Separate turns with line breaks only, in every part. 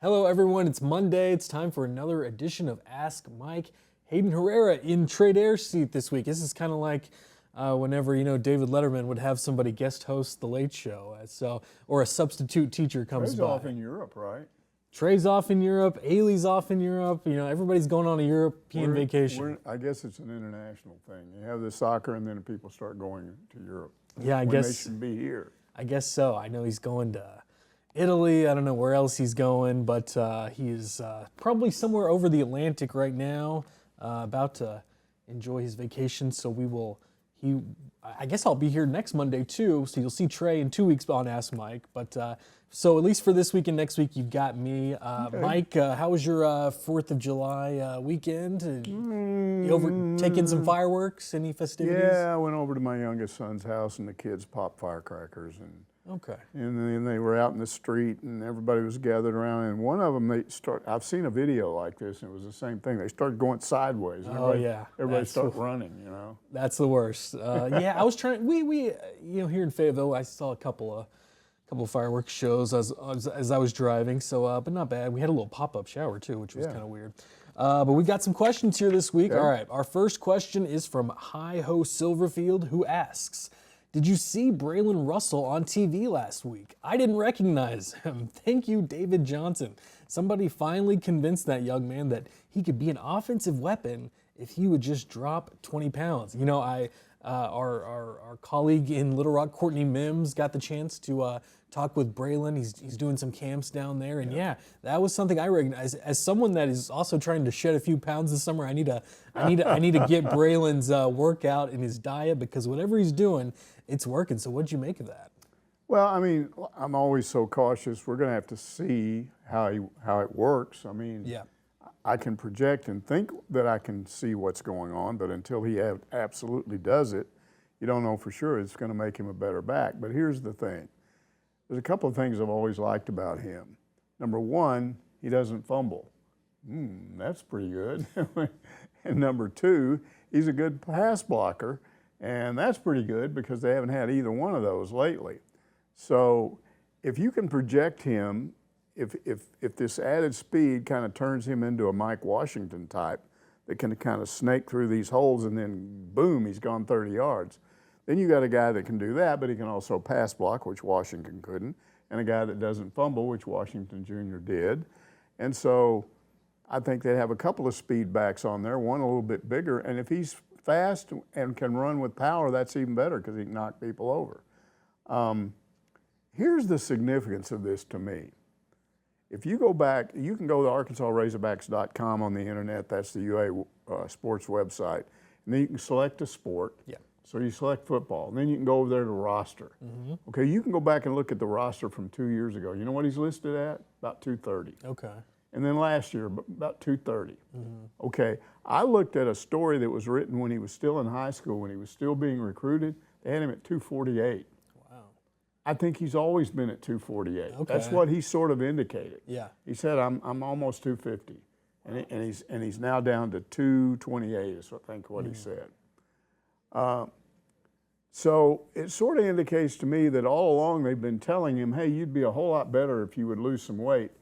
Hello, everyone. It's Monday. It's time for another edition of Ask Mike. Hayden Herrera in trade air seat this week. This is kind of like whenever David Letterman would have somebody guest host the Late Show, or a substitute teacher comes
Trey's
by.
off in Europe, right?
Trey's off in Europe. Ailey's off in Europe. Everybody's going on a European vacation.
I guess it's an international thing. You have the soccer, and then people start going to Europe.
Yeah, I
when
guess
they should be here.
I guess so. I know he's going to Italy. I don't know where else he's going, but he is probably somewhere over the Atlantic right now, about to enjoy his vacation. So I guess I'll be here next Monday too. So you'll see Trey in 2 weeks on Ask Mike. But so at least for this week and next week, you've got me. Okay. Mike, how was your 4th of July weekend? You taking some fireworks? Any festivities?
Yeah, I went over to my youngest son's house, and the kids popped firecrackers, and then they were out in the street, and everybody was gathered around. And one of them, I've seen a video like this, and it was the same thing. They started going sideways. And everybody started running.
That's the worst. Yeah, I was trying. We here in Fayetteville, I saw a couple of fireworks shows as I was driving. So, but not bad. We had a little pop-up shower too, which was kind of weird. But we got some questions here this week.
Okay.
All right, our first question is from Hi Ho Silverfield, who asks, did you see Braylen Russell on TV last week? I didn't recognize him. Thank you, David Johnson. Somebody finally convinced that young man that he could be an offensive weapon if he would just drop 20 pounds. Our colleague in Little Rock, Courtney Mims, got the chance to talk with Braylen. He's doing some camps down there, and that was something I recognize as someone that is also trying to shed a few pounds this summer. I need to get Braylen's workout and his diet, because whatever he's doing, it's working. So what'd you make of that?
Well, I mean, I'm always so cautious. We're going to have to see how it works. I mean, I can project and think that I can see what's going on, but until he absolutely does it, you don't know for sure it's going to make him a better back. But here's the thing. There's a couple of things I've always liked about him. Number one, he doesn't fumble. That's pretty good. And number two, he's a good pass blocker, and that's pretty good because they haven't had either one of those lately. So if you can project him, if this added speed kind of turns him into a Mike Washington type that can kind of snake through these holes and then boom, he's gone 30 yards, then you got a guy that can do that, but he can also pass block, which Washington couldn't, and a guy that doesn't fumble, which Washington Jr. did. And so I think they have a couple of speed backs on there, one a little bit bigger, and if he's fast and can run with power, that's even better because he can knock people over. Here's the significance of this to me. If you go back, you can go to ArkansasRazorbacks.com on the internet. That's the UA sports website. And then you can select a sport. Yeah. So you select football. And then you can go over there to roster. Mm-hmm. Okay, you can go back and look at the roster from 2 years ago. You know what he's listed at? About 230.
Okay.
And then last year, about 230. Mm-hmm. Okay, I looked at a story that was written when he was still in high school, when he was still being recruited. They had him at 248. I think he's always been at 248. Okay. That's what he sort of indicated. Yeah. He said, I'm almost 250. And he's now down to 228 is I think what he said. So it sort of indicates to me that all along they've been telling him, hey, you'd be a whole lot better if you would lose some weight.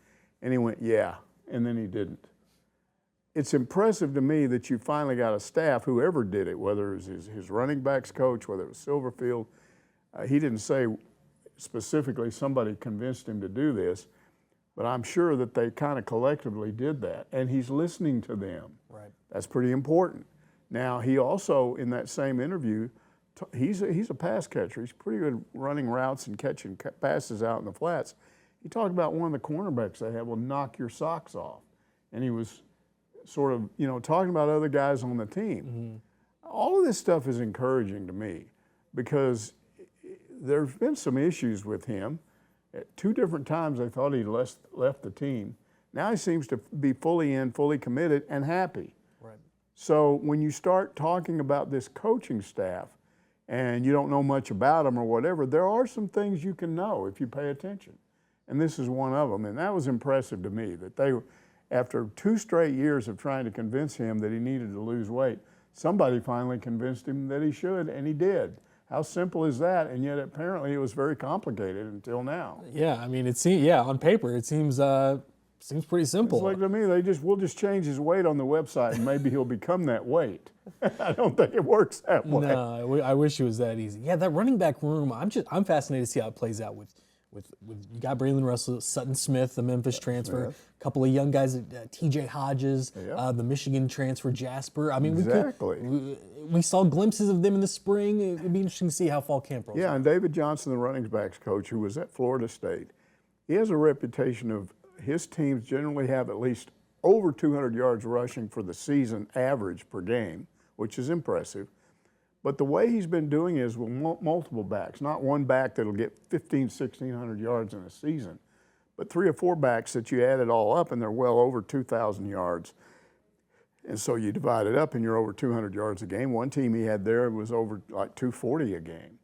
And he went, yeah, and then he didn't. It's impressive to me that you finally got a staff, whoever did it, whether it was his running backs coach, whether it was Silverfield. He didn't say specifically somebody convinced him to do this, but I'm sure that they kind of collectively did that, and he's listening to them. Right. That's pretty important. Now, he also, in that same interview, he's a pass catcher. He's pretty good running routes and catching passes out in the flats. He talked about one of the cornerbacks they had will knock your socks off, and he was sort of, talking about other guys on the team. Mm-hmm. All of this stuff is encouraging to me because there's been some issues with him. At 2 different times they thought he'd left the team. Now he seems to be fully in, fully committed, and happy. Right. So when you start talking about this coaching staff and you don't know much about them or whatever, there are some things you can know if you pay attention. And this is one of them. And that was impressive to me, that they, after 2 straight years of trying to convince him that he needed to lose weight, somebody finally convinced him that he should, and he did. How simple is that? And yet apparently it was very complicated until now.
Yeah, I mean, on paper it seems Seems pretty simple.
It's like to me, we'll just change his weight on the website and maybe he'll become that weight. I don't think it works that way.
No, I wish it was that easy. Yeah, that running back room, I'm fascinated to see how it plays out with you got Braylen Russell, Sutton Smith, the Memphis transfer, a couple of young guys, T.J. Hodges, the Michigan transfer, Jasper. I mean, we saw glimpses of them in the spring. It'd be interesting to see how fall camp rolls.
Yeah, and David Johnson, the running backs coach, who was at Florida State, he has a reputation of his teams generally have at least over 200 yards rushing for the season average per game, which is impressive. But the way he's been doing is with multiple backs, not one back that'll get 1,600 yards in a season, but 3 or 4 backs that you add it all up and they're well over 2,000 yards. And so you divide it up and you're over 200 yards a game. One team he had there was over like 240 a game.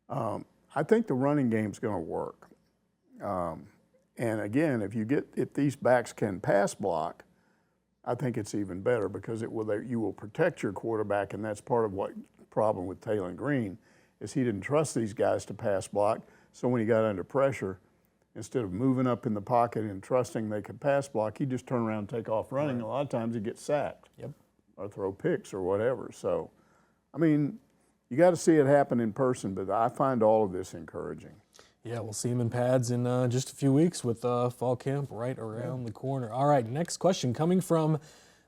I think the running game's going to work. And again, if these backs can pass block, I think it's even better because you will protect your quarterback, and that's part of what problem with Taylor Green is he didn't trust these guys to pass block. So when he got under pressure, instead of moving up in the pocket and trusting they could pass block, he just turn around and take off running. Right. A lot of times he gets sacked or throw picks or whatever. So, I mean, you got to see it happen in person, but I find all of this encouraging.
Yeah, we'll see him in pads in just a few weeks with fall camp right around the corner. All right, next question coming from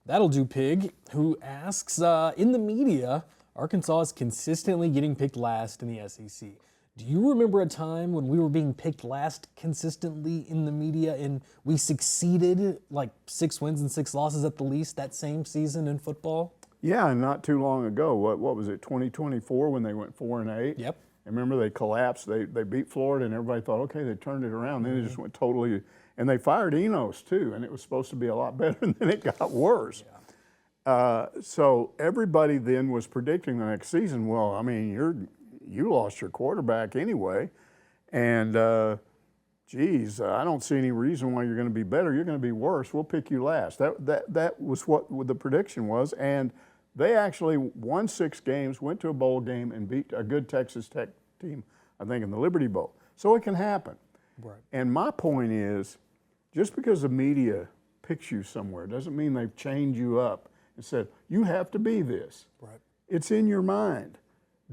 That'll Do Pig, who asks, in the media, Arkansas is consistently getting picked last in the SEC. Do you remember a time when we were being picked last consistently in the media and we succeeded, like 6 wins and 6 losses at the least that same season in football?
Yeah, and not too long ago. What was it, 2024 when they went 4-8?
Yep.
And remember they collapsed. They beat Florida and everybody thought, okay, they turned it around. Then it just went totally, and they fired Enos too, and it was supposed to be a lot better, and then it got worse. Yeah. So everybody then was predicting the next season, well, I mean, you lost your quarterback anyway, and geez, I don't see any reason why you're going to be better. You're going to be worse. We'll pick you last. That was what the prediction was, and they actually won 6 games, went to a bowl game, and beat a good Texas Tech team, I think, in the Liberty Bowl. So it can happen.
Right.
And my point is, just because the media picks you somewhere doesn't mean they've chained you up and said, you have to be this.
Right.
It's in your mind.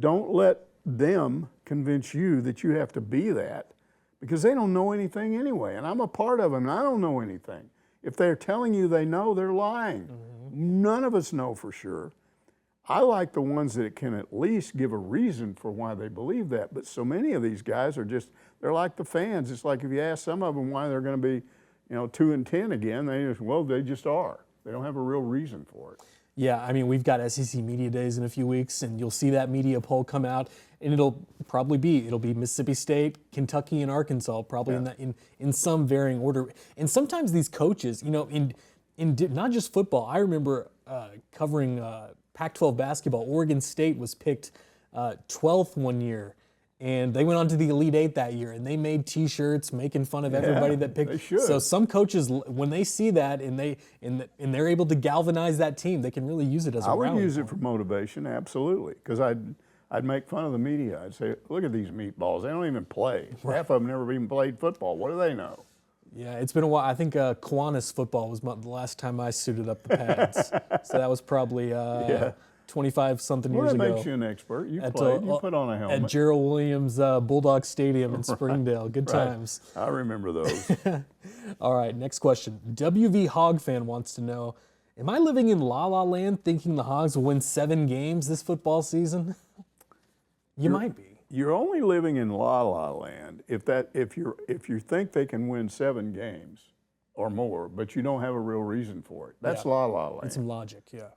Don't let them convince you that you have to be that, because they don't know anything anyway. And I'm a part of them, and I don't know anything. If they're telling you they know, they're lying. Mm-hmm. None of us know for sure. I like the ones that can at least give a reason for why they believe that. But so many of these guys are just, they're like the fans. It's like if you ask some of them why they're going to be, 2-10 again, they just are. They don't have a real reason for it.
Yeah, I mean, we've got SEC Media Days in a few weeks, and you'll see that media poll come out, and it'll be Mississippi State, Kentucky, and Arkansas, probably in some varying order. And sometimes these coaches, in not just football. I remember covering Pac-12 basketball. Oregon State was picked 12th one year, and they went on to the Elite Eight that year, and they made T-shirts making fun of everybody that picked.
They should.
So some coaches, when they see that and they're able to galvanize that team, they can really use it as a rally.
I would use it for motivation, absolutely, because I'd make fun of the media. I'd say, look at these meatballs. They don't even play. Right. Half of them never even played football. What do they know?
Yeah, it's been a while. I think Kiwanis football was the last time I suited up the pads. So that was probably 25-something years ago.
Well, that makes you an expert. You played. You put on a helmet.
At Gerald Williams Bulldog Stadium in Springdale. Good times.
I remember those.
All right, next question. WV Hog fan wants to know, am I living in La La Land thinking the Hogs will win 7 games this football season? You might be.
You're only living in La La Land if you think they can win 7 games or more, but you don't have a real reason for it. That's La La Land.
It's some logic, yeah.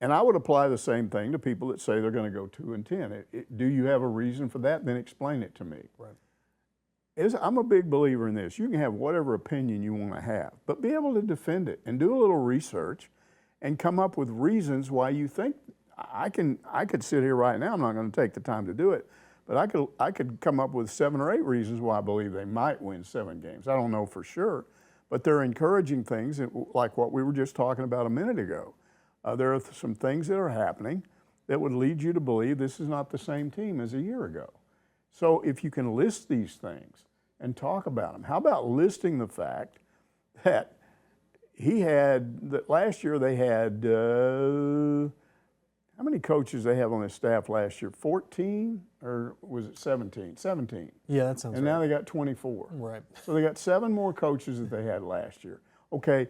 And I would apply the same thing to people that say they're going to go 2-10. Do you have a reason for that? Then explain it to me. Right. I'm a big believer in this. You can have whatever opinion you want to have, but be able to defend it and do a little research and come up with reasons why you think. I could sit here right now. I'm not going to take the time to do it, but I could come up with 7 or 8 reasons why I believe they might win 7 games. I don't know for sure, but they're encouraging things like what we were just talking about a minute ago. There are some things that are happening that would lead you to believe this is not the same team as a year ago. So if you can list these things and talk about them, how about listing the fact that he had, last year they had, how many coaches they have on his staff last year? 14 or was it 17? 17.
Yeah, that sounds right.
And now they got 24.
Right.
So they got 7 more coaches that they had last year. Okay,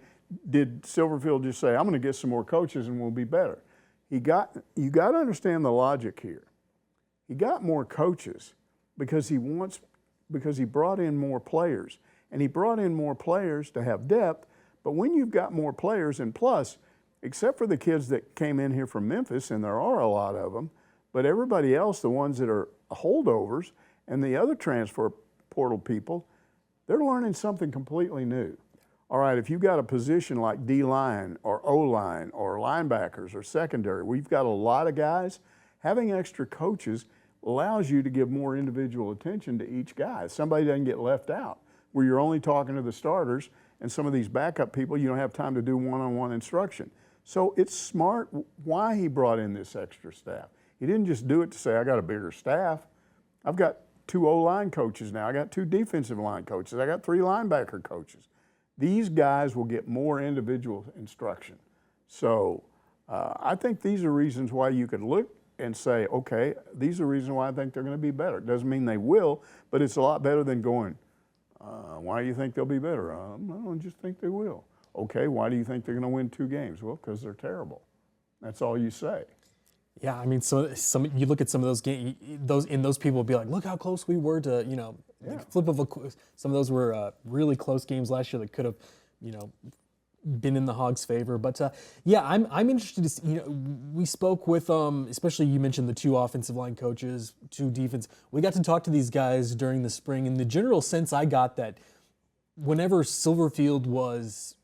did Silverfield just say, I'm going to get some more coaches and we'll be better? You got to understand the logic here. He got more coaches because he brought in more players. And he brought in more players to have depth, but when you've got more players, and plus, except for the kids that came in here from Memphis, and there are a lot of them, but everybody else, the ones that are holdovers and the other transfer portal people, they're learning something completely new. All right, if you've got a position like D-line or O-line or linebackers or secondary, we've got a lot of guys, having extra coaches allows you to give more individual attention to each guy. Somebody doesn't get left out, where you're only talking to the starters and some of these backup people, you don't have time to do one-on-one instruction. So it's smart why he brought in this extra staff. He didn't just do it to say, I got a bigger staff. I've got 2 O-line coaches now. I got 2 defensive line coaches. I got 3 linebacker coaches. These guys will get more individual instruction. So I think these are reasons why you could look and say, okay, these are reasons why I think they're going to be better. It doesn't mean they will, but it's a lot better than going, why do you think they'll be better? I don't just think they will. Okay, why do you think they're going to win 2 games? Well, because they're terrible. That's all you say.
Yeah, I mean, so you look at some of those games. Those people will be like, look how close we were to, like flip of a. Some of those were really close games last year that could have, been in the Hogs' favor. But yeah, I'm interested to see. We spoke with especially you mentioned the 2 offensive line coaches, 2 defense. We got to talk to these guys during the spring, and the general sense I got that whenever Silverfield was,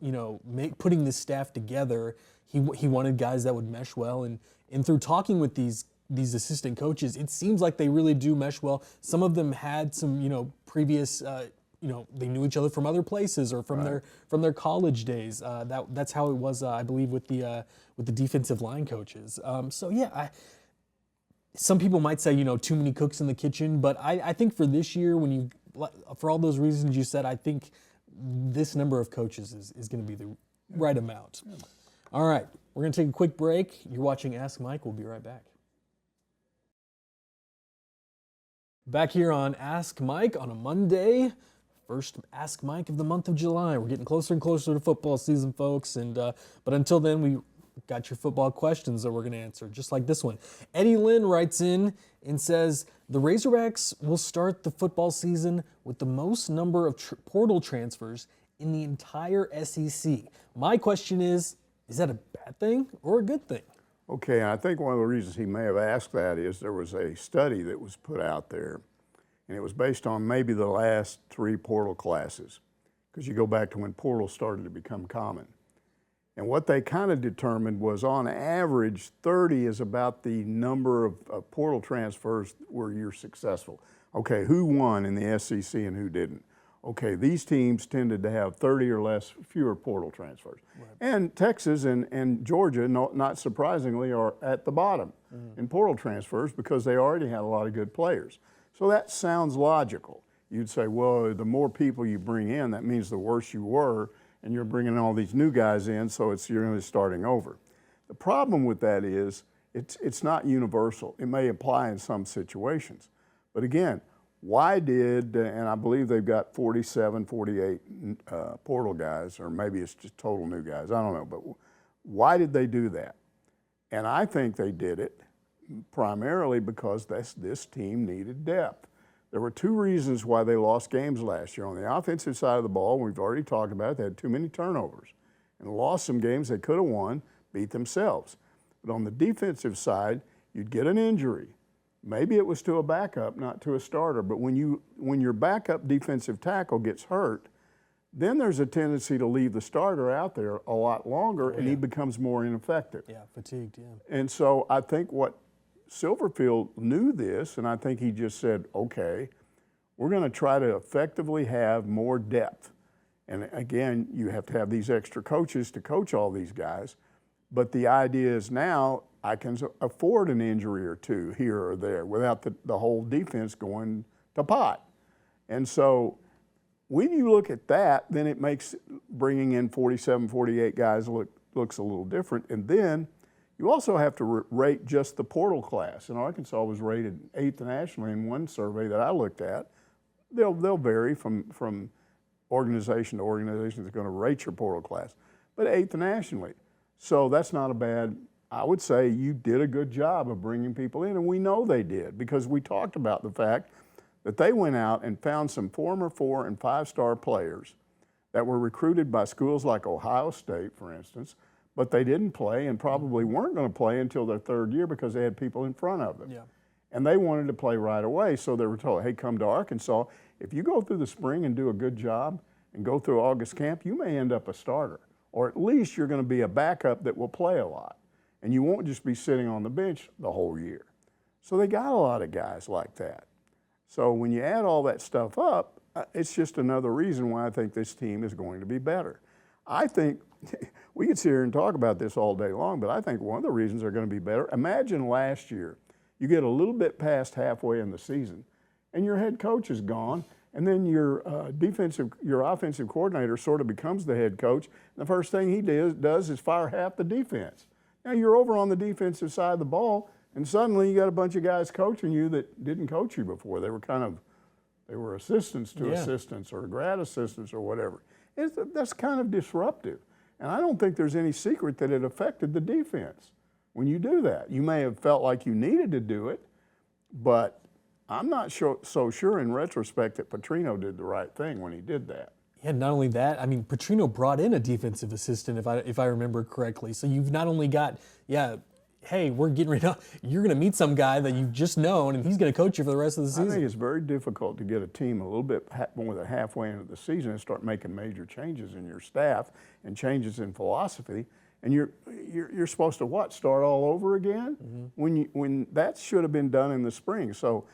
putting this staff together, he wanted guys that would mesh well, and through talking with these assistant coaches, it seems like they really do mesh well. Some of them had some, previous, they knew each other from other places or from their college days. That's how it was, I believe, with the defensive line coaches. So yeah, some people might say, too many cooks in the kitchen, but I think for this year, for all those reasons you said, I think this number of coaches is going to be the right amount. Yeah. All right, we're going to take a quick break. You're watching Ask Mike. We'll be right back. Back here on Ask Mike on a Monday. First Ask Mike of the month of July. We're getting closer and closer to football season, folks. But until then, we got your football questions that we're going to answer, just like this one. Eddie Lynn writes in and says, the Razorbacks will start the football season with the most number of portal transfers in the entire SEC. My question is that a bad thing or a good thing?
Okay, I think one of the reasons he may have asked that is there was a study that was put out there, and it was based on maybe the last 3 portal classes, because you go back to when portals started to become common. And what they kind of determined was, on average, 30 is about the number of portal transfers where you're successful. Okay, who won in the SEC and who didn't? Okay, these teams tended to have 30 or fewer portal transfers. Right. And Texas and Georgia, not surprisingly, are at the bottom in portal transfers because they already had a lot of good players. So that sounds logical. You'd say, well, the more people you bring in, that means the worse you were, and you're bringing all these new guys in, so you're really starting over. The problem with that is it's not universal. It may apply in some situations. But again, why did, and I believe they've got 47, 48 portal guys, or maybe it's just total new guys, I don't know, but why did they do that? And I think they did it primarily because this team needed depth. There were 2 reasons why they lost games last year. On the offensive side of the ball, we've already talked about it, they had too many turnovers and lost some games they could have won, beat themselves. But on the defensive side, you'd get an injury. Maybe it was to a backup, not to a starter, but when your backup defensive tackle gets hurt, then there's a tendency to leave the starter out there a lot longer, and he becomes more ineffective.
Yeah, fatigued, yeah.
And so I think what Silverfield knew this, and I think he just said, okay, we're going to try to effectively have more depth. And again, you have to have these extra coaches to coach all these guys. But the idea is now I can afford an injury or 2 here or there without the whole defense going to pot. And so when you look at that, then it makes bringing in 47, 48 guys looks a little different. And then you also have to rate just the portal class. And Arkansas was rated 8th nationally in one survey that I looked at. They'll vary from organization to organization that's going to rate your portal class, but 8th nationally. So that's not a bad, I would say you did a good job of bringing people in, and we know they did because we talked about the fact that they went out and found some former 4- and 5-star players that were recruited by schools like Ohio State, for instance, but they didn't play and probably weren't going to play until their 3rd year because they had people in front of them.
Yeah.
And they wanted to play right away, so they were told, hey, come to Arkansas. If you go through the spring and do a good job and go through August camp, you may end up a starter, or at least you're going to be a backup that will play a lot. And you won't just be sitting on the bench the whole year. So they got a lot of guys like that. So when you add all that stuff up, it's just another reason why I think this team is going to be better. I think we could sit here and talk about this all day long, but I think one of the reasons they're going to be better, imagine last year, you get a little bit past halfway in the season, and your head coach is gone, and then your offensive coordinator sort of becomes the head coach, and the first thing he does is fire half the defense. Now you're over on the defensive side of the ball, and suddenly you got a bunch of guys coaching you that didn't coach you before. They were assistants to assistants or grad assistants or whatever. That's kind of disruptive. And I don't think there's any secret that it affected the defense when you do that. You may have felt like you needed to do it, but I'm not so sure in retrospect that Petrino did the right thing when he did that.
Yeah, not only that, I mean, Petrino brought in a defensive assistant, if I remember correctly. So you've not only got, hey, we're getting rid of, you're going to meet some guy that you've just known, and he's going to coach you for the rest of the season.
I think it's very difficult to get a team a little bit more than halfway into the season and start making major changes in your staff and changes in philosophy. And you're supposed to what? Start all over again? Mm-hmm. When that should have been done in the spring. So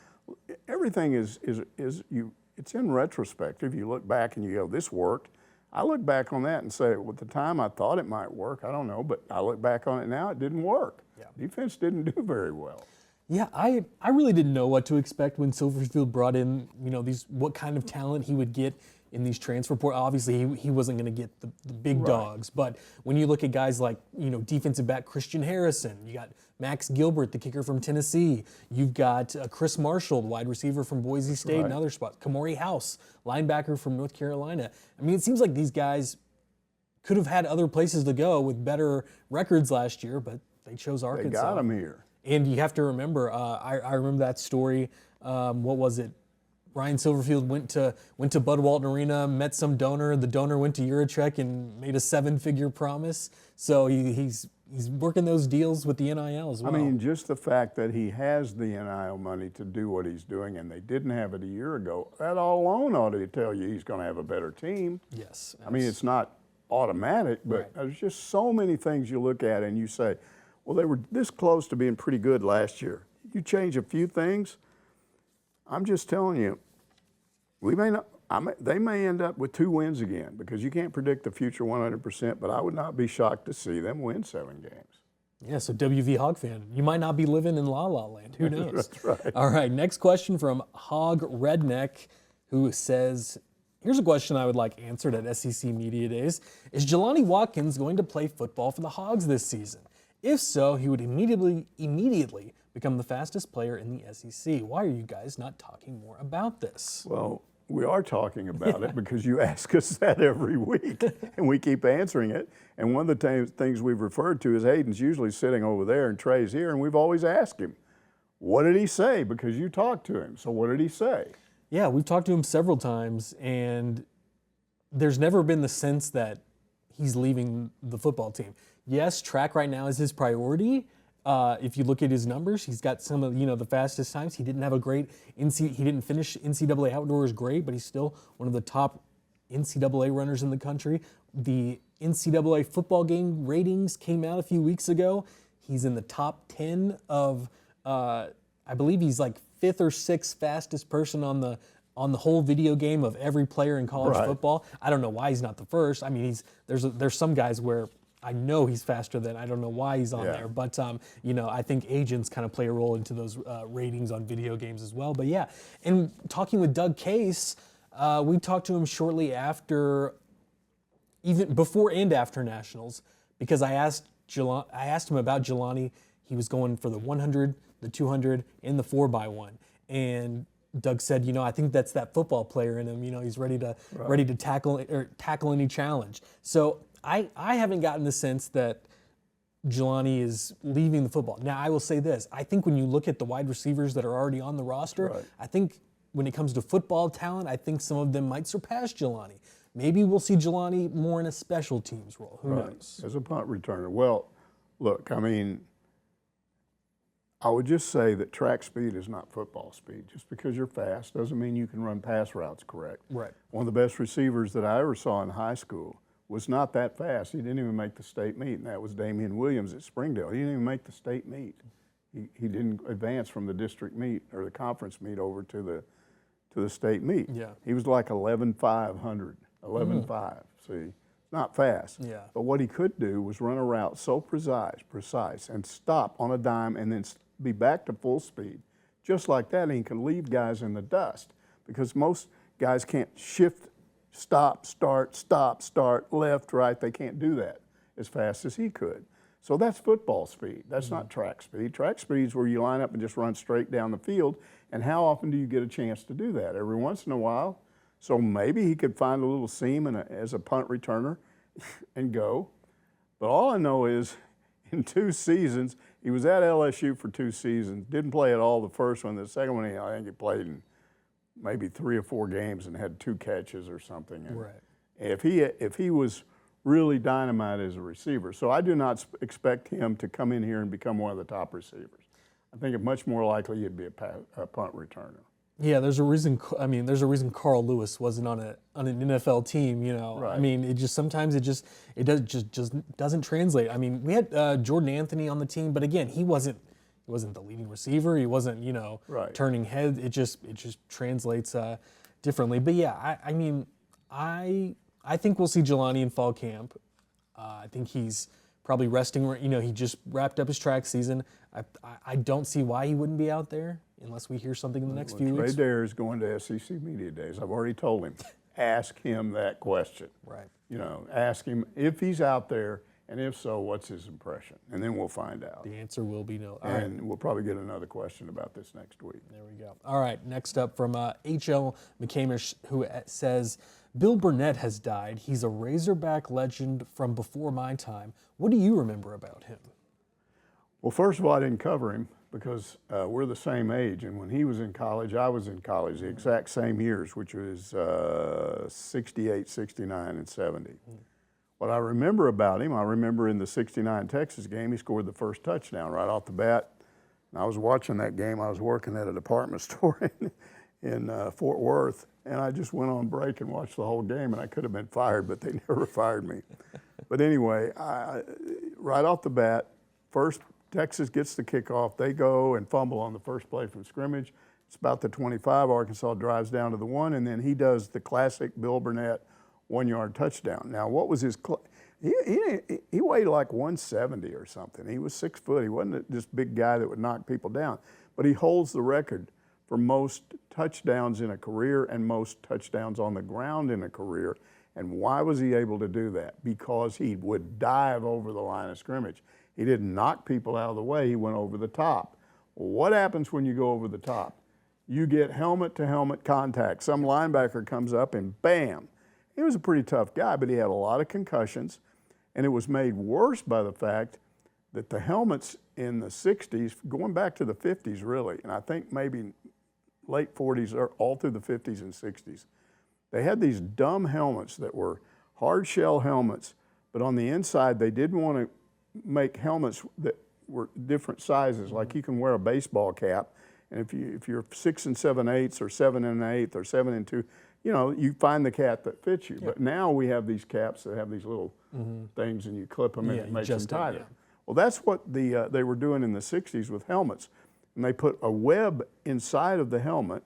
everything it's in retrospect. If you look back and you go, this worked. I look back on that and say, well, at the time I thought it might work. I don't know, but I look back on it now, it didn't work. Yeah. Defense didn't do very well.
Yeah, I really didn't know what to expect when Silverfield brought in, what kind of talent he would get in these transfer portal. Obviously, he wasn't going to get the big dogs, but when you look at guys like, defensive back Christian Harrison, you got Max Gilbert, the kicker from Tennessee, you've got Chris Marshall, the wide receiver from Boise State and other spots, Kamori House, linebacker from North Carolina. I mean, it seems like these guys could have had other places to go with better records last year, but they chose Arkansas.
They got them here.
And you have to remember, I remember that story, what was it? Ryan Silverfield went to Bud Walton Arena, met some donor. The donor went to Eurocheck and made a 7-figure promise. So he's working those deals with the NIL as well.
I mean, just the fact that he has the NIL money to do what he's doing, and they didn't have it a year ago, that all alone ought to tell you he's going to have a better team.
Yes.
I mean, it's not automatic, but there's just so many things you look at and you say, well, they were this close to being pretty good last year. You change a few things, I'm just telling you, they may end up with 2 wins again because you can't predict the future 100%, but I would not be shocked to see them win 7 games.
Yeah, so WV Hog fan, you might not be living in La La Land. Who knows?
That's right.
All right, next question from Hog Redneck, who says, here's a question I would like answered at SEC Media Days. Is Jelani Watkins going to play football for the Hogs this season? If so, he would immediately become the fastest player in the SEC. Why are you guys not talking more about this?
Well, we are talking about it because you ask us that every week, and we keep answering it. And one of the things we've referred to is Hayden's usually sitting over there and Trey's here, and we've always asked him, what did he say? Because you talked to him. So what did he say?
Yeah, we've talked to him several times, and there's never been the sense that he's leaving the football team. Yes, track right now is his priority. If you look at his numbers, he's got some of the fastest times. He didn't have a great he didn't finish NCAA outdoors great, but he's still one of the top NCAA runners in the country. The NCAA football game ratings came out a few weeks ago. He's in the top 10 of I believe he's like 5th or 6th fastest person on the whole video game of every player in college football. I don't know why he's not the first. I mean, there's some guys where I know he's faster than, I don't know why he's on there, but I think agents kind of play a role into those ratings on video games as well. But yeah, and talking with Doug Case, We talked to him shortly after, even before and after Nationals, because I asked him about Jelani. He was going for the 100, the 200, and the 4x1. And Doug said, I think that's that football player in him. He's ready to tackle any challenge. So I haven't gotten the sense that Jelani is leaving the football. Now, I will say this. I think when you look at the wide receivers that are already on the roster, I think when it comes to football talent, I think some of them might surpass Jelani. Maybe we'll see Jelani more in a special teams role. Who knows?
As a punt returner. Well, look, I would just say that track speed is not football speed. Just because you're fast doesn't mean you can run pass routes correct.
Right.
One of the best receivers that I ever saw in high school was not that fast. He didn't even make the state meet, and that was Damian Williams at Springdale. He didn't even make the state meet. He didn't advance from the district meet or the conference meet over to the state meet.
Yeah.
He was like 11.500, 11.5. See, not fast.
Yeah.
But what he could do was run a route so precise, and stop on a dime and then be back to full speed. Just like that, and he can leave guys in the dust because most guys can't shift, stop, start, left, right. They can't do that as fast as he could. So that's football speed. That's not track speed. Track speed is where you line up and just run straight down the field. And how often do you get a chance to do that? Every once in a while. So maybe he could find a little seam as a punt returner and go. But all I know is in 2 seasons, he was at LSU for 2 seasons, didn't play at all the first one. The second one, I think he played in maybe 3 or 4 games and had 2 catches or something. And
Right.
If he was really dynamite as a receiver. So I do not expect him to come in here and become one of the top receivers. I think it's much more likely he'd be a punt returner.
Yeah, there's a reason. There's a reason Carl Lewis wasn't on an NFL team.
Right.
It just sometimes it doesn't translate. We had Jordan Anthony on the team, but again, he wasn't the leading receiver. He wasn't
Right.
turning heads. It just translates differently. But yeah, I think we'll see Jelani in fall camp. I think he's probably resting. He just wrapped up his track season. I don't see why he wouldn't be out there unless we hear something in the next few weeks.
Trey Dare is going to SEC Media Days. I've already told him. Ask him that question.
Right.
Ask him if he's out there, and if so, what's his impression? And then we'll find out.
The answer will be no. All
and
right.
we'll probably get another question about this next week.
There we go. All right, next up from H.L. McCamish, who says, Bill Burnett has died. He's a Razorback legend from before my time. What do you remember about him?
Well, first of all, I didn't cover him because we're the same age. And when he was in college, I was in college, the exact same years, which was 68, 69, and 70. What I remember about him, I remember in the 69 Texas game, he scored the first touchdown right off the bat. And I was watching that game. I was working at a department store in Fort Worth, and I just went on break and watched the whole game, and I could have been fired, but they never fired me. But anyway, right off the bat, first Texas gets the kickoff. They go and fumble on the first play from scrimmage. It's about the 25. Arkansas drives down to the 1, and then he does the classic Bill Burnett 1-yard touchdown. Now, what was his he weighed like 170 or something. He was 6 foot. He wasn't this big guy that would knock people down. But he holds the record for most touchdowns in a career and most touchdowns on the ground in a career. And why was he able to do that? Because he would dive over the line of scrimmage. He didn't knock people out of the way. He went over the top. Well, what happens when you go over the top? You get helmet-to-helmet contact. Some linebacker comes up and bam. He was a pretty tough guy, but he had a lot of concussions. And it was made worse by the fact that the helmets in the 60s, going back to the 50s really, and I think maybe late 40s or all through the 50s and 60s, they had these dumb helmets that were hard shell helmets, but on the inside they didn't want to make helmets that were different sizes. Like you can wear a baseball cap, and if you're 6 7/8 or 7 1/8 or 7 2, you find the cap that fits you. Yeah. But now we have these caps that have these little things, and you clip them and it makes them tighter. Yeah. Well, that's what they were doing in the 60s with helmets. And they put a web inside of the helmet,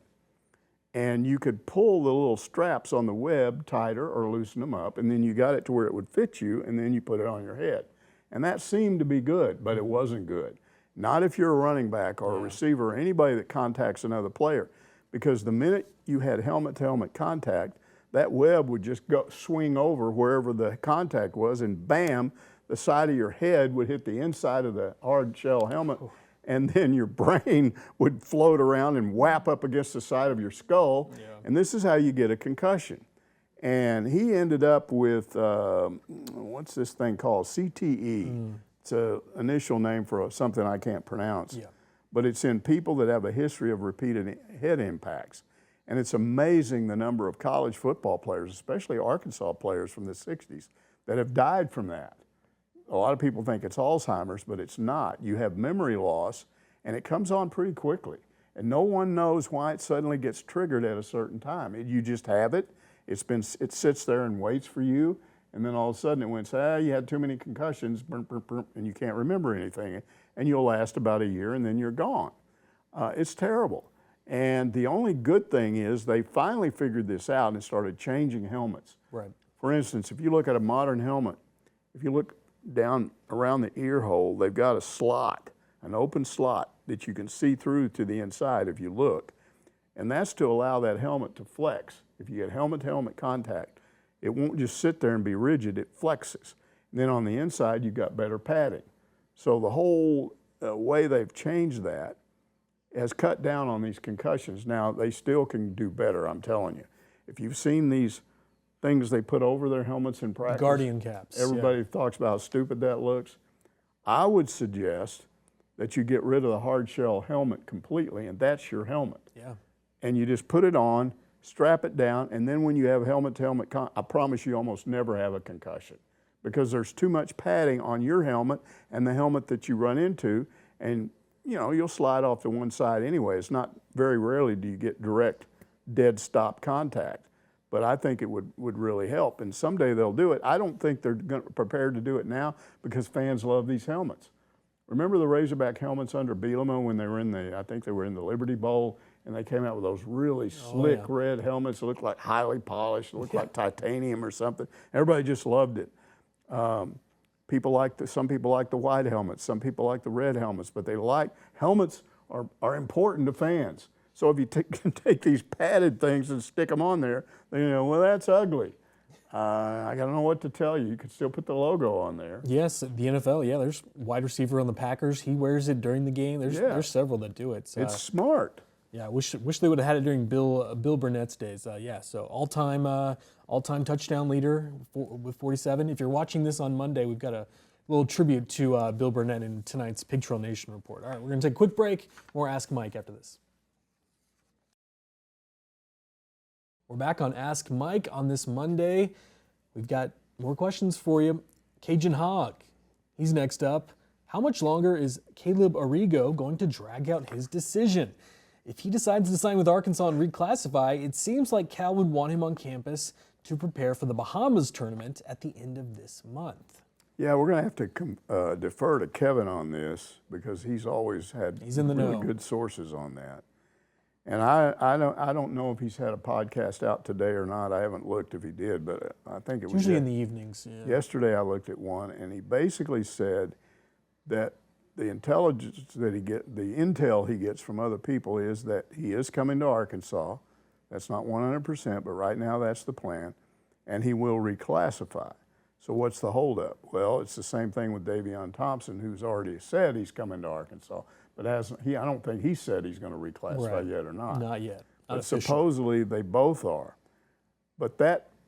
and you could pull the little straps on the web tighter or loosen them up, and then you got it to where it would fit you, and then you put it on your head. And that seemed to be good, but it wasn't good. Not if you're a running back or a receiver or anybody that contacts another player. because the minute you had helmet-to-helmet contact, that web would just swing over wherever the contact was, and bam, the side of your head would hit the inside of the hard shell helmet, and then your brain would float around and whap up against the side of your skull, and this is how you get a concussion. And he ended up with, what's this thing called? CTE. It's an initial name for something I can't pronounce. But it's in people that have a history of repeated head impacts. And it's amazing the number of college football players, especially Arkansas players from the 60s, that have died from that. A lot of people think it's Alzheimer's, but it's not. You have memory loss, and it comes on pretty quickly. And no one knows why it suddenly gets triggered at a certain time. You just have it. It sits there and waits for you, and then all of a sudden it went, you had too many concussions, and you can't remember anything. And you'll last about a year, and then you're gone. It's terrible. And the only good thing is they finally figured this out and started changing helmets.
Right.
For instance, if you look at a modern helmet, if you look down around the ear hole, they've got a slot, an open slot that you can see through to the inside if you look. And that's to allow that helmet to flex. If you get helmet-to-helmet contact, it won't just sit there and be rigid, it flexes. And then on the inside, you've got better padding. So the whole way they've changed that has cut down on these concussions. Now, they still can do better, I'm telling you. If you've seen these things they put over their helmets in practice.
Guardian caps.
Everybody talks about how stupid that looks. I would suggest that you get rid of the hard shell helmet completely, and that's your helmet. And you just put it on, strap it down, and then when you have helmet-to-helmet, I promise you almost never have a concussion because there's too much padding on your helmet and the helmet that you run into, and you'll slide off to one side anyway. It's not very rarely do you get direct dead stop contact, but I think it would really help, and someday they'll do it. I don't think they're prepared to do it now because fans love these helmets. Remember the Razorback helmets under Bielema when they were I think they were in the Liberty Bowl, and they came out with those really slick red helmets that looked like highly polished, looked like titanium or something. Everybody just loved it. Some people like the white helmets, some people like the red helmets, but helmets are important to fans. So if you can take these padded things and stick them on there, then well, that's ugly. I don't know what to tell you. You could still put the logo on there.
Yes, the NFL, there's wide receiver on the Packers. He wears it during the game. There's several that do it. So,
it's smart.
Yeah, I wish they would have had it during Bill Burnett's days. So all-time touchdown leader with 47. If you're watching this on Monday, we've got a little tribute to Bill Burnett in tonight's Pig Trail Nation report. All right, we're going to take a quick break. More Ask Mike after this. We're back on Ask Mike on this Monday. We've got more questions for you. Cajun Hog, he's next up. How much longer is Caleb Arrigo going to drag out his decision? If he decides to sign with Arkansas and reclassify, it seems like Cal would want him on campus to prepare for the Bahamas tournament at the end of this month.
Yeah, we're going to have to defer to Kevin on this because he's always had really good sources on that. And I don't know if he's had a podcast out today or not. I haven't looked if he did, but I think it was
usually in the evenings.
Yesterday I looked at one, and he basically said that the intelligence that the intel he gets from other people is that he is coming to Arkansas. That's not 100%, but right now that's the plan, and he will reclassify. So what's the holdup? Well, it's the same thing with Davion Thompson, who's already said he's coming to Arkansas, but I don't think he said he's going to reclassify yet or not.
Not yet.
But supposedly they both are. But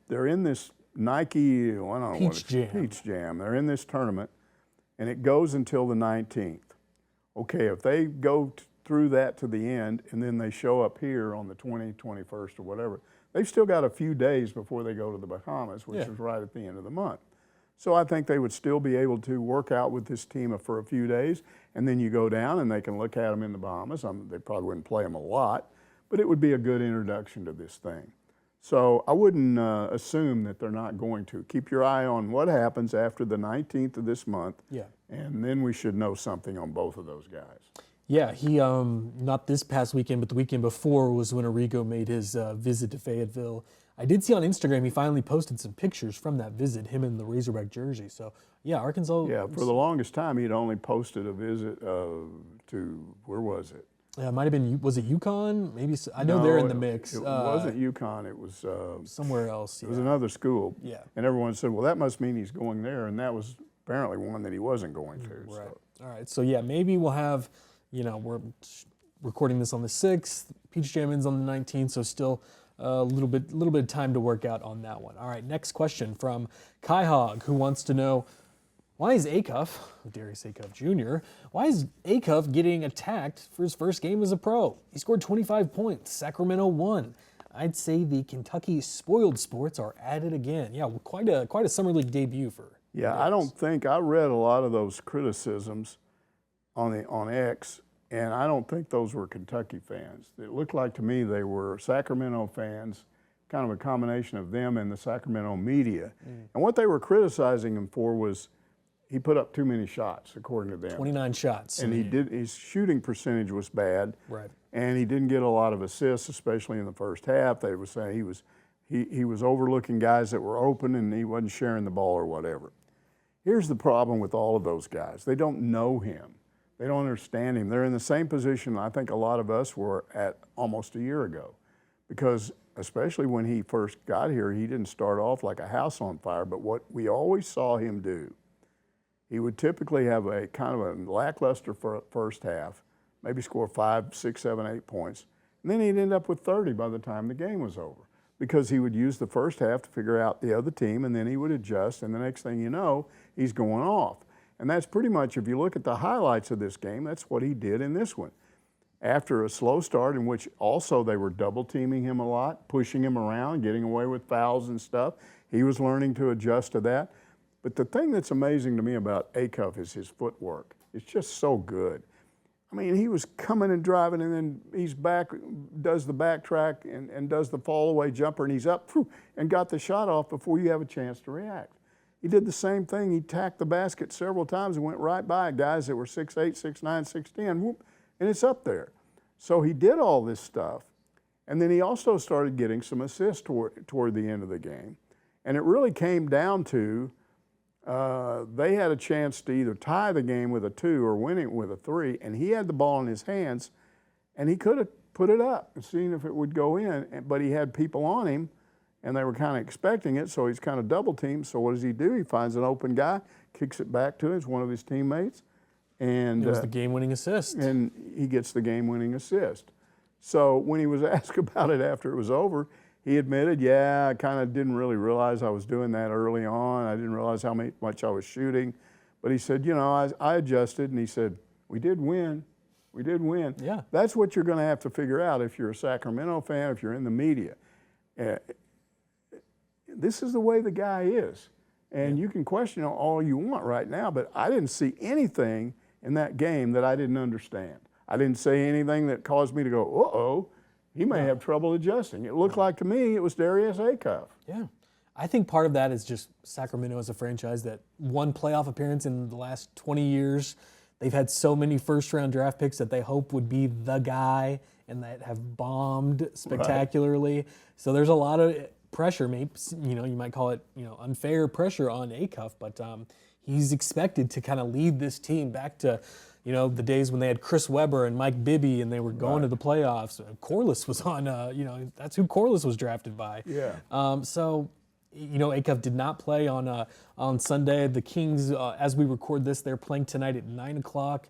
they're in this Nike, I don't know Peach Jam. They're in this tournament, and it goes until the 19th. Okay, if they go through that to the end, and then they show up here on the 21st or whatever, they've still got a few days before they go to the Bahamas, which is right at the end of the month. So I think they would still be able to work out with this team for a few days, and then you go down and they can look at them in the Bahamas. They probably wouldn't play them a lot, but it would be a good introduction to this thing. So I wouldn't assume that they're not going to. Keep your eye on what happens after the 19th of this month, and then we should know something on both of those guys.
Yeah, he, not this past weekend, but the weekend before was when Arrigo made his visit to Fayetteville. I did see on Instagram he finally posted some pictures from that visit, him in the Razorback jersey. So, yeah, Arkansas.
Yeah, for the longest time he'd only posted a visit to, where was it?
Yeah, it might have been. Was it UConn? Maybe I know they're in the mix.
It wasn't UConn. It was
somewhere else.
It was another school.
Yeah.
And everyone said, well, that must mean he's going there, and that was apparently one that he wasn't going to.
Right.
So.
All right. So yeah, maybe we'll have. We're recording this on the 6th. Peach Jam ends on the 19th, so still a little bit of time to work out on that one. All right. Next question from Kai Hogg, who wants to know. Why is Acuff, Darius Acuff Jr., why is Acuff getting attacked for his first game as a pro? He scored 25 points. Sacramento won. I'd say the Kentucky spoiled sports are at it again. Yeah, quite a summer league debut for.
Yeah, I don't think I read a lot of those criticisms on X, and I don't think those were Kentucky fans. It looked like to me they were Sacramento fans, kind of a combination of them and the Sacramento media. And what they were criticizing him for was. He put up too many shots, according to them.
29 shots.
And his shooting percentage was bad.
Right.
And he didn't get a lot of assists, especially in the first half. They were saying he was overlooking guys that were open and he wasn't sharing the ball or whatever. Here's the problem with all of those guys. They don't know him. They don't understand him. They're in the same position I think a lot of us were at almost a year ago. Because especially when he first got here, he didn't start off like a house on fire. But what we always saw him do, he would typically have a kind of a lackluster first half, maybe score 5, 6, 7, 8 points, and then he'd end up with 30 by the time the game was over because he would use the first half to figure out the other team, and then he would adjust, and the next thing you know, he's going off. And that's pretty much, if you look at the highlights of this game, that's what he did in this one. After a slow start in which also they were double-teaming him a lot, pushing him around, getting away with fouls and stuff, he was learning to adjust to that. But the thing that's amazing to me about Acuff is his footwork. It's just so good. I mean, he was coming and driving, and then he's back, does the backtrack and does the fall-away jumper, and he's up and got the shot off before you have a chance to react. He did the same thing. He tacked the basket several times and went right by guys that were 6'8", 6'9", 6'10", whoop, and it's up there. So he did all this stuff, and then he also started getting some assists toward the end of the game. And it really came down to they had a chance to either tie the game with a 2 or win it with a 3, and he had the ball in his hands, and he could have put it up and seen if it would go in, but he had people on him, and they were kind of expecting it, so he's kind of double-teamed. So what does he do? He finds an open guy, kicks it back to him. It's one of his teammates. And
it was the game-winning assist.
And he gets the game-winning assist. So when he was asked about it after it was over, he admitted, yeah, I kind of didn't really realize I was doing that early on. I didn't realize how much I was shooting. But he said, I adjusted, and he said, we did win. We did win.
Yeah.
That's what you're going to have to figure out if you're a Sacramento fan, if you're in the media. This is the way the guy is. And you can question all you want right now, but I didn't see anything in that game that I didn't understand. I didn't say anything that caused me to go, uh-oh. He may have trouble adjusting. It looked like to me it was Darius Acuff.
Yeah. I think part of that is just Sacramento as a franchise that one playoff appearance in the last 20 years. They've had so many first-round draft picks that they hope would be the guy and that have bombed spectacularly. Right. So there's a lot of pressure, maybe, you might call it, unfair pressure on Acuff, but he's expected to kind of lead this team back to, the days when they had Chris Webber and Mike Bibby and they were going to the playoffs. Corliss was on, that's who Corliss was drafted by.
Yeah.
So, Acuff did not play on Sunday. The Kings, as we record this, they're playing tonight at 9 o'clock.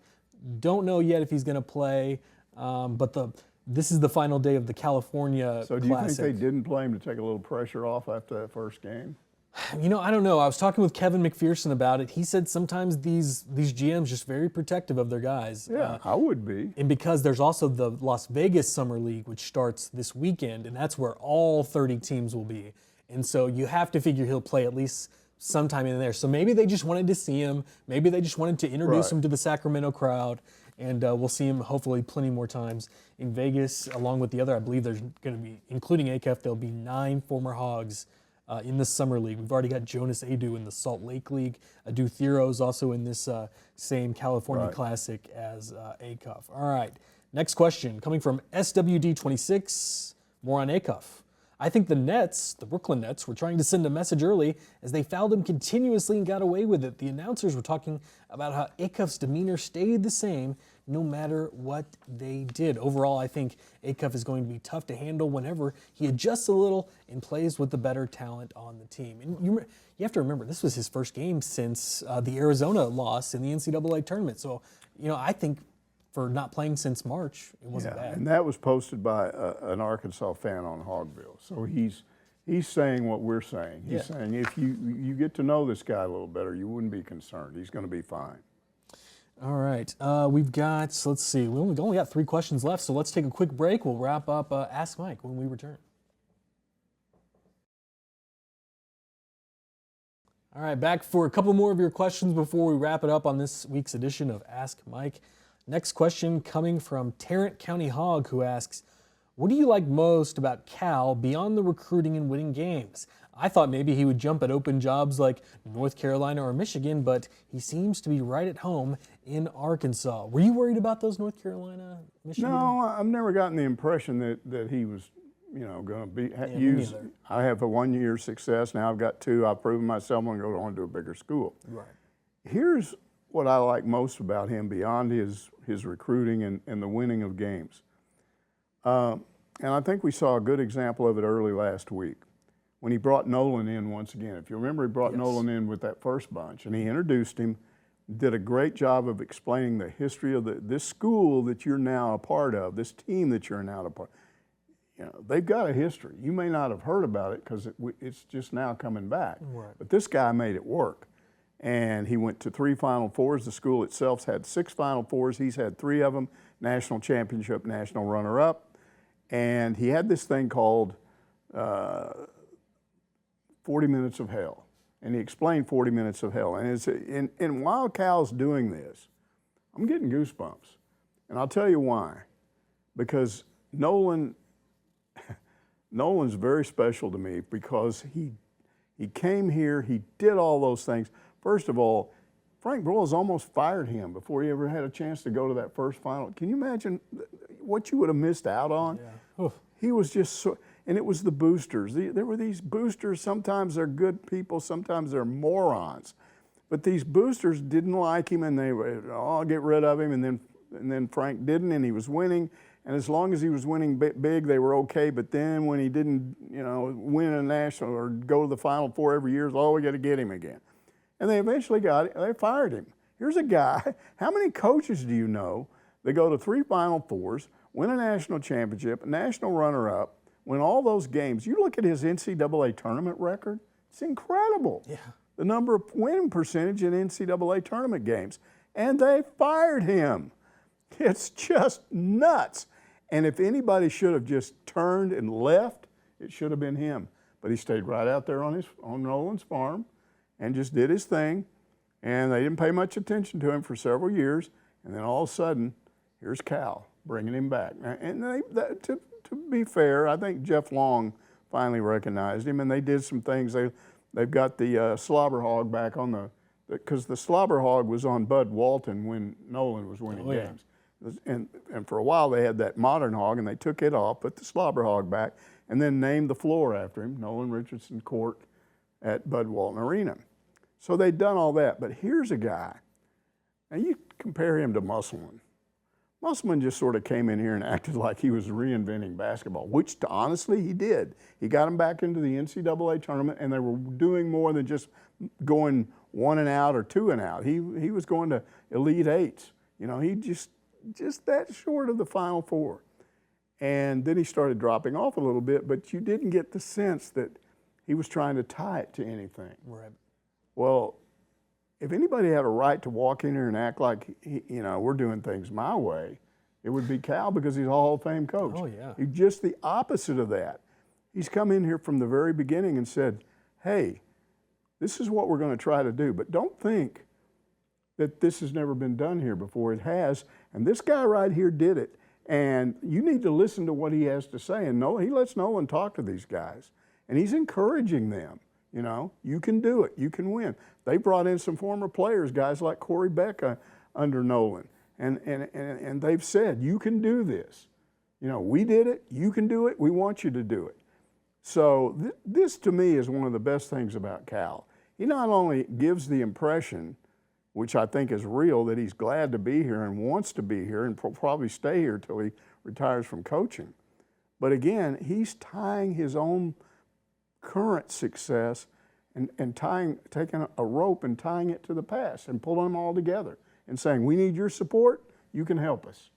Don't know yet if he's going to play, but this is the final day of the California
So do you
Classic.
think they didn't play him to take a little pressure off after that first game?
I don't know. I was talking with Kevin McPherson about it. He said sometimes these GMs just very protective of their guys.
Yeah, I would be.
And because there's also the Las Vegas Summer League, which starts this weekend, and that's where all 30 teams will be. And so you have to figure he'll play at least sometime in there. So maybe they just wanted to see him. Maybe they just wanted to introduce him to the Sacramento crowd. And we'll see him hopefully plenty more times in Vegas, along with the other. I believe there's going to be, including Acuff, there'll be 9 former Hogs in the Summer League. We've already got Jonas Adu in the Salt Lake League. Adu Thero's also in this same California Classic as Acuff. All right, next question coming from SWD26, more on Acuff. I think the Nets, the Brooklyn Nets, were trying to send a message early as they fouled him continuously and got away with it. The announcers were talking about how Acuff's demeanor stayed the same no matter what they did. Overall, I think Acuff is going to be tough to handle whenever he adjusts a little and plays with the better talent on the team. And you have to remember, this was his first game since the Arizona loss in the NCAA tournament. So, I think for not playing since March, it wasn't bad.
And that was posted by an Arkansas fan on Hogville. So he's saying what we're saying. He's saying if you get to know this guy a little better, you wouldn't be concerned. He's going to be fine.
All right. We've got, let's see, we only got 3 questions left, so let's take a quick break. We'll wrap up Ask Mike when we return. All right, back for a couple more of your questions before we wrap it up on this week's edition of Ask Mike. Next question coming from Tarrant County Hog, who asks, what do you like most about Cal beyond the recruiting and winning games? I thought maybe he would jump at open jobs like North Carolina or Michigan, but he seems to be right at home in Arkansas. Were you worried about those North Carolina, Michigan?
No, I've never gotten the impression that he was, going to be used. I have a 1-year success. Now I've got 2. I've proven myself. I'm going to go on to a bigger school.
Right.
Here's what I like most about him beyond his recruiting and the winning of games. And I think we saw a good example of it early last week when he brought Nolan in once again. If you remember, he brought Nolan in with that first bunch, and he introduced him, did a great job of explaining the history of this school that you're now a part of, this team that you're now a part of. They've got a history. You may not have heard about it because it's just now coming back.
Right.
But this guy made it work. And he went to 3 Final Fours. The school itself's had 6 Final Fours. He's had 3 of them, national championship, national runner-up. And he had this thing called 40 Minutes of Hell. And he explained 40 Minutes of Hell. And while Cal's doing this, I'm getting goosebumps. And I'll tell you why. Because Nolan's very special to me because he came here, he did all those things. First of all, Frank Broyles almost fired him before he ever had a chance to go to that first final. Can you imagine what you would have missed out on?
Yeah.
He was just so, and it was the boosters. There were these boosters, sometimes they're good people, sometimes they're morons. But these boosters didn't like him and they were, I'll get rid of him, and then Frank didn't, and he was winning. And as long as he was winning big, they were okay. But then when he didn't, win a national or go to the Final Four every year, we got to get him again. And they eventually they fired him. Here's a guy, how many coaches do you know that go to 3 Final Fours, win a national championship, a national runner-up, win all those games? You look at his NCAA tournament record, it's incredible.
Yeah.
The number of winning percentage in NCAA tournament games. And they fired him. It's just nuts. And if anybody should have just turned and left, it should have been him. But he stayed right out there on Nolan's farm and just did his thing. And they didn't pay much attention to him for several years. And then all of a sudden, here's Cal bringing him back. And to be fair, I think Jeff Long finally recognized him, and they did some things. They've got the slobber hog back on because the slobber hog was on Bud Walton when Nolan was winning games. And for a while they had that modern hog, and they took it off, put the slobber hog back, and then named the floor after him, Nolan Richardson Court at Bud Walton Arena. So they'd done all that, but here's a guy. Now you compare him to Musselman. Musselman just sort of came in here and acted like he was reinventing basketball, which honestly he did. He got them back into the NCAA tournament, and they were doing more than just going 1 and out or 2 and out. He was going to Elite Eights. He just that short of the Final Four. And then he started dropping off a little bit, but you didn't get the sense that he was trying to tie it to anything.
Right.
Well, if anybody had a right to walk in here and act like, we're doing things my way, it would be Cal, because he's a Hall of Fame coach.
Oh, yeah.
He's just the opposite of that. He's come in here from the very beginning and said, hey, this is what we're going to try to do, but don't think that this has never been done here before. It has, and this guy right here did it, and you need to listen to what he has to say. And he lets Nolan talk to these guys, and he's encouraging them. You can do it. You can win. They brought in some former players, guys like Corey Becca under Nolan, and they've said, you can do this. We did it. You can do it. We want you to do it. So this, to me, is one of the best things about Cal. He not only gives the impression which I think is real, that he's glad to be here and wants to be here and probably stay here till he retires from coaching. But again, he's tying his own current success and taking a rope and tying it to the past and pulling them all together and saying, we need your support, you can help us.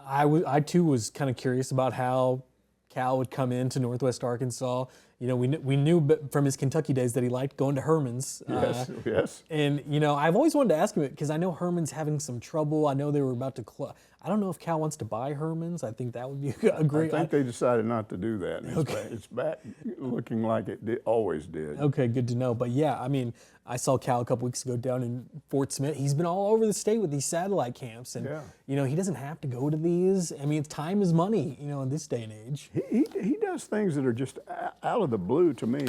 I too was kind of curious about how Cal would come into Northwest Arkansas. You know, we knew from his Kentucky days that he liked going to Herman's.
Yes.
And, you know, I've always wanted to ask him it because I know Herman's having some trouble. I know they were about to close. I don't know if Cal wants to buy Herman's. I think that would be a great.
I think they decided not to do that. It's back looking like it always did.
Okay, good to know. But yeah, I mean, I saw Cal a couple weeks ago down in Fort Smith. He's been all over the state with these satellite camps, and you know, he doesn't have to go to these. I mean, time is money, you know, in this day and age.
He does things that are just out of the blue to me.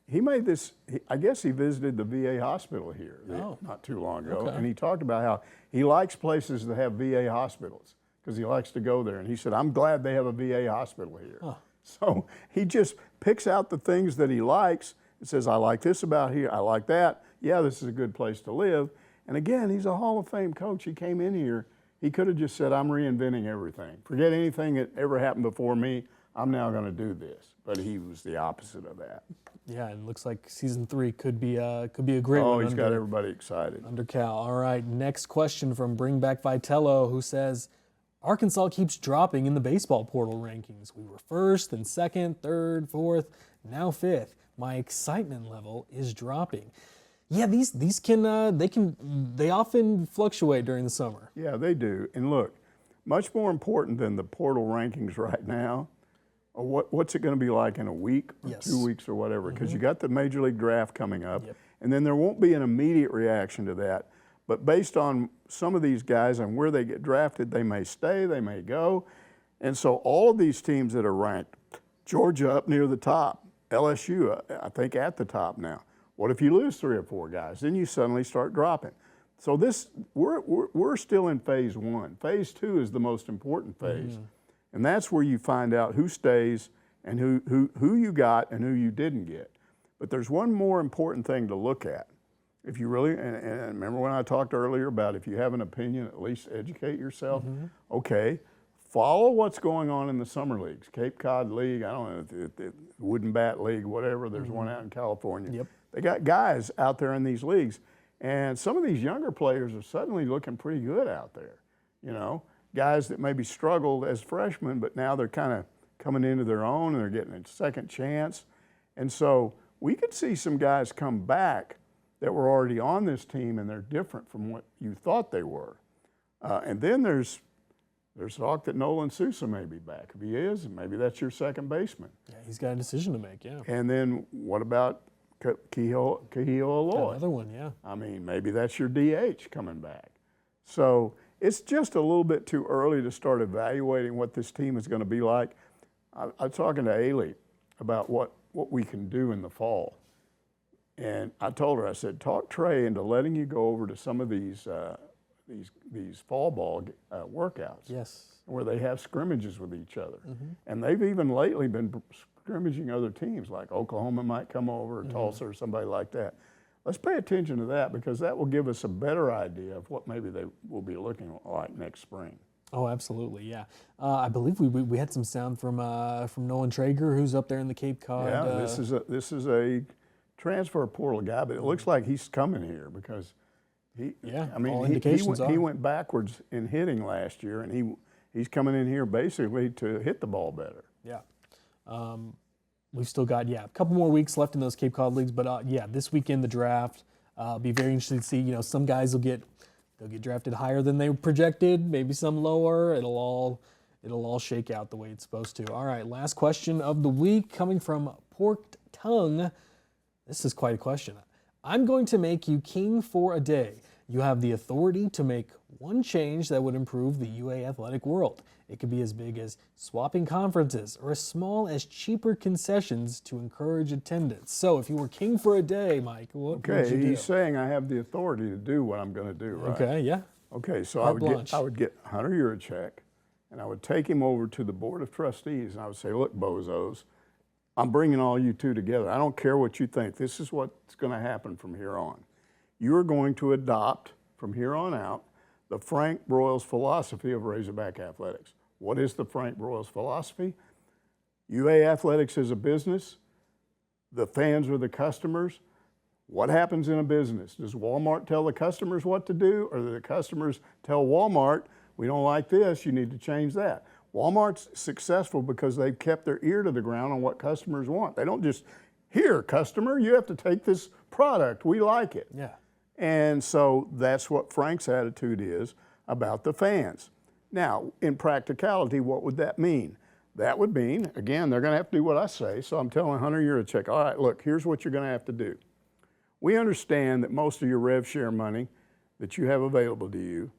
He made this, I guess he visited the VA hospital here not too long ago, and he talked about how he likes places that have VA hospitals because he likes to go there. And he said, I'm glad they have a VA hospital here. So he just picks out the things that he likes and says, I like this about here, I like that. Yeah, this is a good place to live. And again, he's a Hall of Fame coach. He came in here, he could have just said, I'm reinventing everything. Forget anything that ever happened before me. I'm now going to do this. But he was the opposite of that.
Yeah, and it looks like season 3 could be a great one.
Oh, he's got everybody excited.
Under Cal. All right, next question from Bring Back Vitello, who says, Arkansas keeps dropping in the baseball portal rankings. We were first, then second, third, fourth, now fifth. My excitement level is dropping. Yeah, these can they often fluctuate during the summer.
Yeah, they do. And look, much more important than the portal rankings right now, what's it going to be like in a week or 2 weeks or whatever? Because you got the Major League Draft coming up, and then there won't be an immediate reaction to that. But based on some of these guys and where they get drafted, they may stay, they may go. And so all of these teams that are ranked, Georgia up near the top, LSU, I think at the top now. What if you lose 3 or 4 guys? Then you suddenly start dropping. So we're still in phase 1. Phase 2 is the most important phase. And that's where you find out who stays and who you got and who you didn't get. But there's one more important thing to look at. If you really, and remember when I talked earlier about if you have an opinion, at least educate yourself. Okay, follow what's going on in the summer leagues. Cape Cod League, I don't know, the Wooden Bat League, whatever, there's one out in California. They got guys out there in these leagues. And some of these younger players are suddenly looking pretty good out there, you know. Guys that maybe struggled as freshmen, but now they're kind of coming into their own and they're getting a second chance. And so we could see some guys come back that were already on this team and they're different from what you thought they were. And then there's talk that Nolan Sousa may be back. If he is, maybe that's your second baseman.
Yeah, he's got a decision to make,
And then what about Kihio Aloy?
Another one, yeah.
I mean, maybe that's your DH coming back. So it's just a little bit too early to start evaluating what this team is going to be like. I was talking to Ailey about what we can do in the fall. And I told her, I said, talk Trey into letting you go over to some of these fall ball workouts. Where they have scrimmages with each other. And they've even lately been scrimmaging other teams, like Oklahoma might come over, or Tulsa, or somebody like that. Let's pay attention to that because that will give us a better idea of what maybe they will be looking like next spring.
Oh, absolutely, yeah. I believe we had some sound from Nolan Traeger, who's up there in the Cape Cod.
Yeah, this is a transfer portal guy, but it looks like he's coming here because he went backwards in hitting last year, and he's coming in here basically to hit the ball better.
Yeah. We've still got, a couple more weeks left in those Cape Cod leagues, but this weekend the draft. Be very interested to see, you know, some guys they'll get drafted higher than they projected, maybe some lower. It'll all shake out the way it's supposed to. All right, last question of the week coming from Porked Tongue. This is quite a question. I'm going to make you king for a day. You have the authority to make one change that would improve the UA athletic world. It could be as big as swapping conferences or as small as cheaper concessions to encourage attendance. So if you were king for a day, Mike, what would you do?
He's saying I have the authority to do what I'm going to do, right?
Okay, yeah.
Okay, so I would get Hunter Yurachek, and I would take him over to the Board of Trustees, and I would say, look, bozos, I'm bringing all you two together. I don't care what you think. This is what's going to happen from here on. you're going to adopt from here on out the Frank Broyles philosophy of Razorback athletics. What is the Frank Broyles philosophy? UA athletics is a business. The fans are the customers. What happens in a business? Does Walmart tell the customers what to do, or do the customers tell Walmart, we don't like this, you need to change that? Walmart's successful because they've kept their ear to the ground on what customers want. They don't just, here, customer, you have to take this product, we like it.
Yeah.
And so that's what Frank's attitude is about the fans. Now, in practicality, what would that mean? That would mean, again, they're going to have to do what I say. So I'm telling Hunter, you're a check. All right, look, here's what you're going to have to do. We understand that most of your rev share money that you have available to you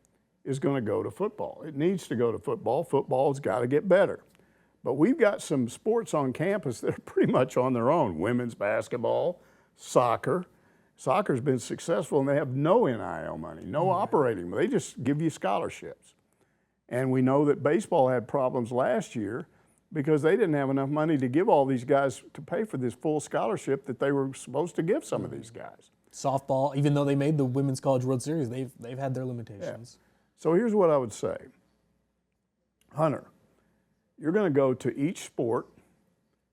is going to go to football. It needs to go to football. Football's got to get better. But we've got some sports on campus that are pretty much on their own. Women's basketball, soccer. Soccer's been successful, and they have no NIL money, no operating. They just give you scholarships. And we know that baseball had problems last year because they didn't have enough money to give all these guys to pay for this full scholarship that they were supposed to give some of these guys.
Softball, even though they made the Women's College World Series, they've had their limitations.
Yeah. So here's what I would say. Hunter, you're going to go to each sport,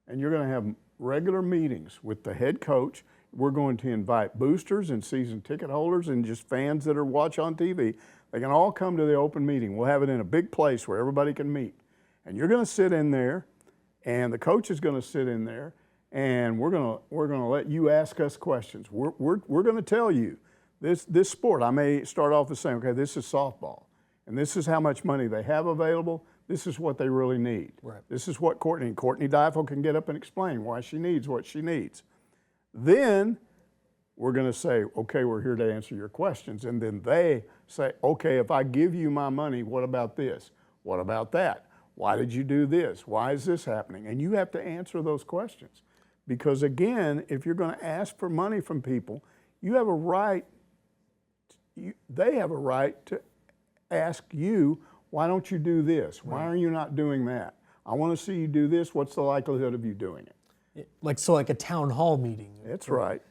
and you're going to have regular meetings with the head coach. We're going to invite boosters and season ticket holders and just fans that are watch on TV. They can all come to the open meeting. We'll have it in a big place where everybody can meet. And you're going to sit in there, and the coach is going to sit in there, and we're going to let you ask us questions. We're going to tell you this sport. I may start off with saying, okay, this is softball, and this is how much money they have available. This is what they really need.
Right.
This is what Courtney Deifel can get up and explain why she needs what she needs. Then we're going to say, okay, we're here to answer your questions. And then they say, okay, if I give you my money, what about this? What about that? Why did you do this? Why is this happening? And you have to answer those questions. Because again, if you're going to ask for money from people, you have a right, they have a right to ask you, why don't you do this? Why are you not doing that? I want to see you do this. What's the likelihood of you doing it?
Like a town hall meeting.
That's right.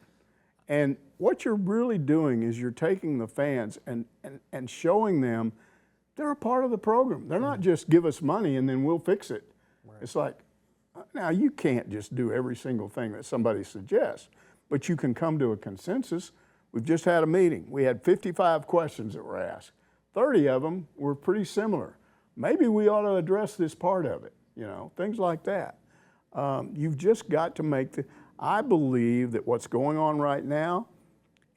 And what you're really doing is you're taking the fans and showing them they're a part of the program. They're not just give us money and then we'll fix it. Right. It's like, now you can't just do every single thing that somebody suggests, but you can come to a consensus. We've just had a meeting. We had 55 questions that were asked. 30 of them were pretty similar. Maybe we ought to address this part of it, things like that. You've just got to make I believe that what's going on right now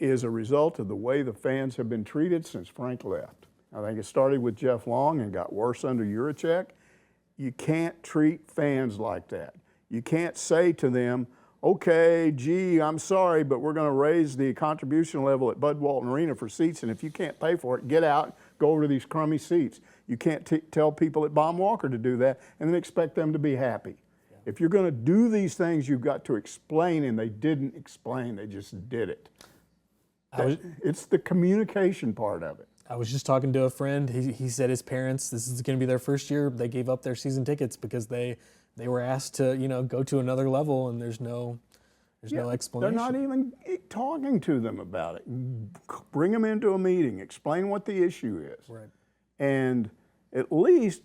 is a result of the way the fans have been treated since Frank left. I think it started with Jeff Long and got worse under Yurachek. You can't treat fans like that. You can't say to them, okay, gee, I'm sorry, but we're going to raise the contribution level at Bud Walton Arena for seats, and if you can't pay for it, get out, go over to these crummy seats. You can't tell people at Baum Walker to do that and then expect them to be happy. If you're going to do these things, you've got to explain, and they didn't explain, they just did it. It's the communication part of it.
I was just talking to a friend. He said his parents, this is going to be their first year, they gave up their season tickets because they were asked to, go to another level, and there's no explanation.
They're not even talking to them about it. Bring them into a meeting, explain what the issue is.
Right.
And at least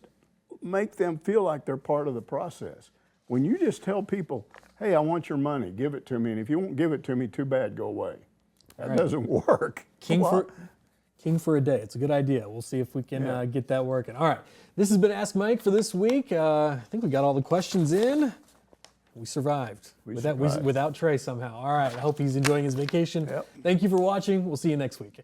make them feel like they're part of the process. When you just tell people, hey, I want your money, give it to me, and if you won't give it to me, too bad, go away. That doesn't work.
King for a day. It's a good idea. We'll see if we can get that working. All right. This has been Ask Mike for this week. I think we got all the questions in. We survived. Without Trey somehow. All right. I hope he's enjoying his vacation.
Yep.
Thank you for watching. We'll see you next week.